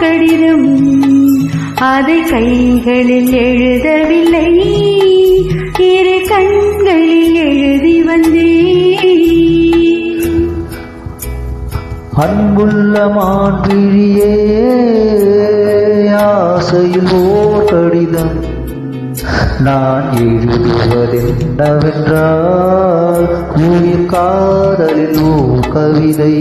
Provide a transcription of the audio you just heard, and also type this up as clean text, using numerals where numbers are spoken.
கடிதம் அதை கைகளில் எழுதவில்லை, இரு கண்களில் எழுதி வந்தேன். அன்புள்ள மான்விழியே, ஆசையில் ஓர் கடிதம் நான் எழுதுவதென்னவென்றால், உயிர் காதலில் ஓர் கவிதை.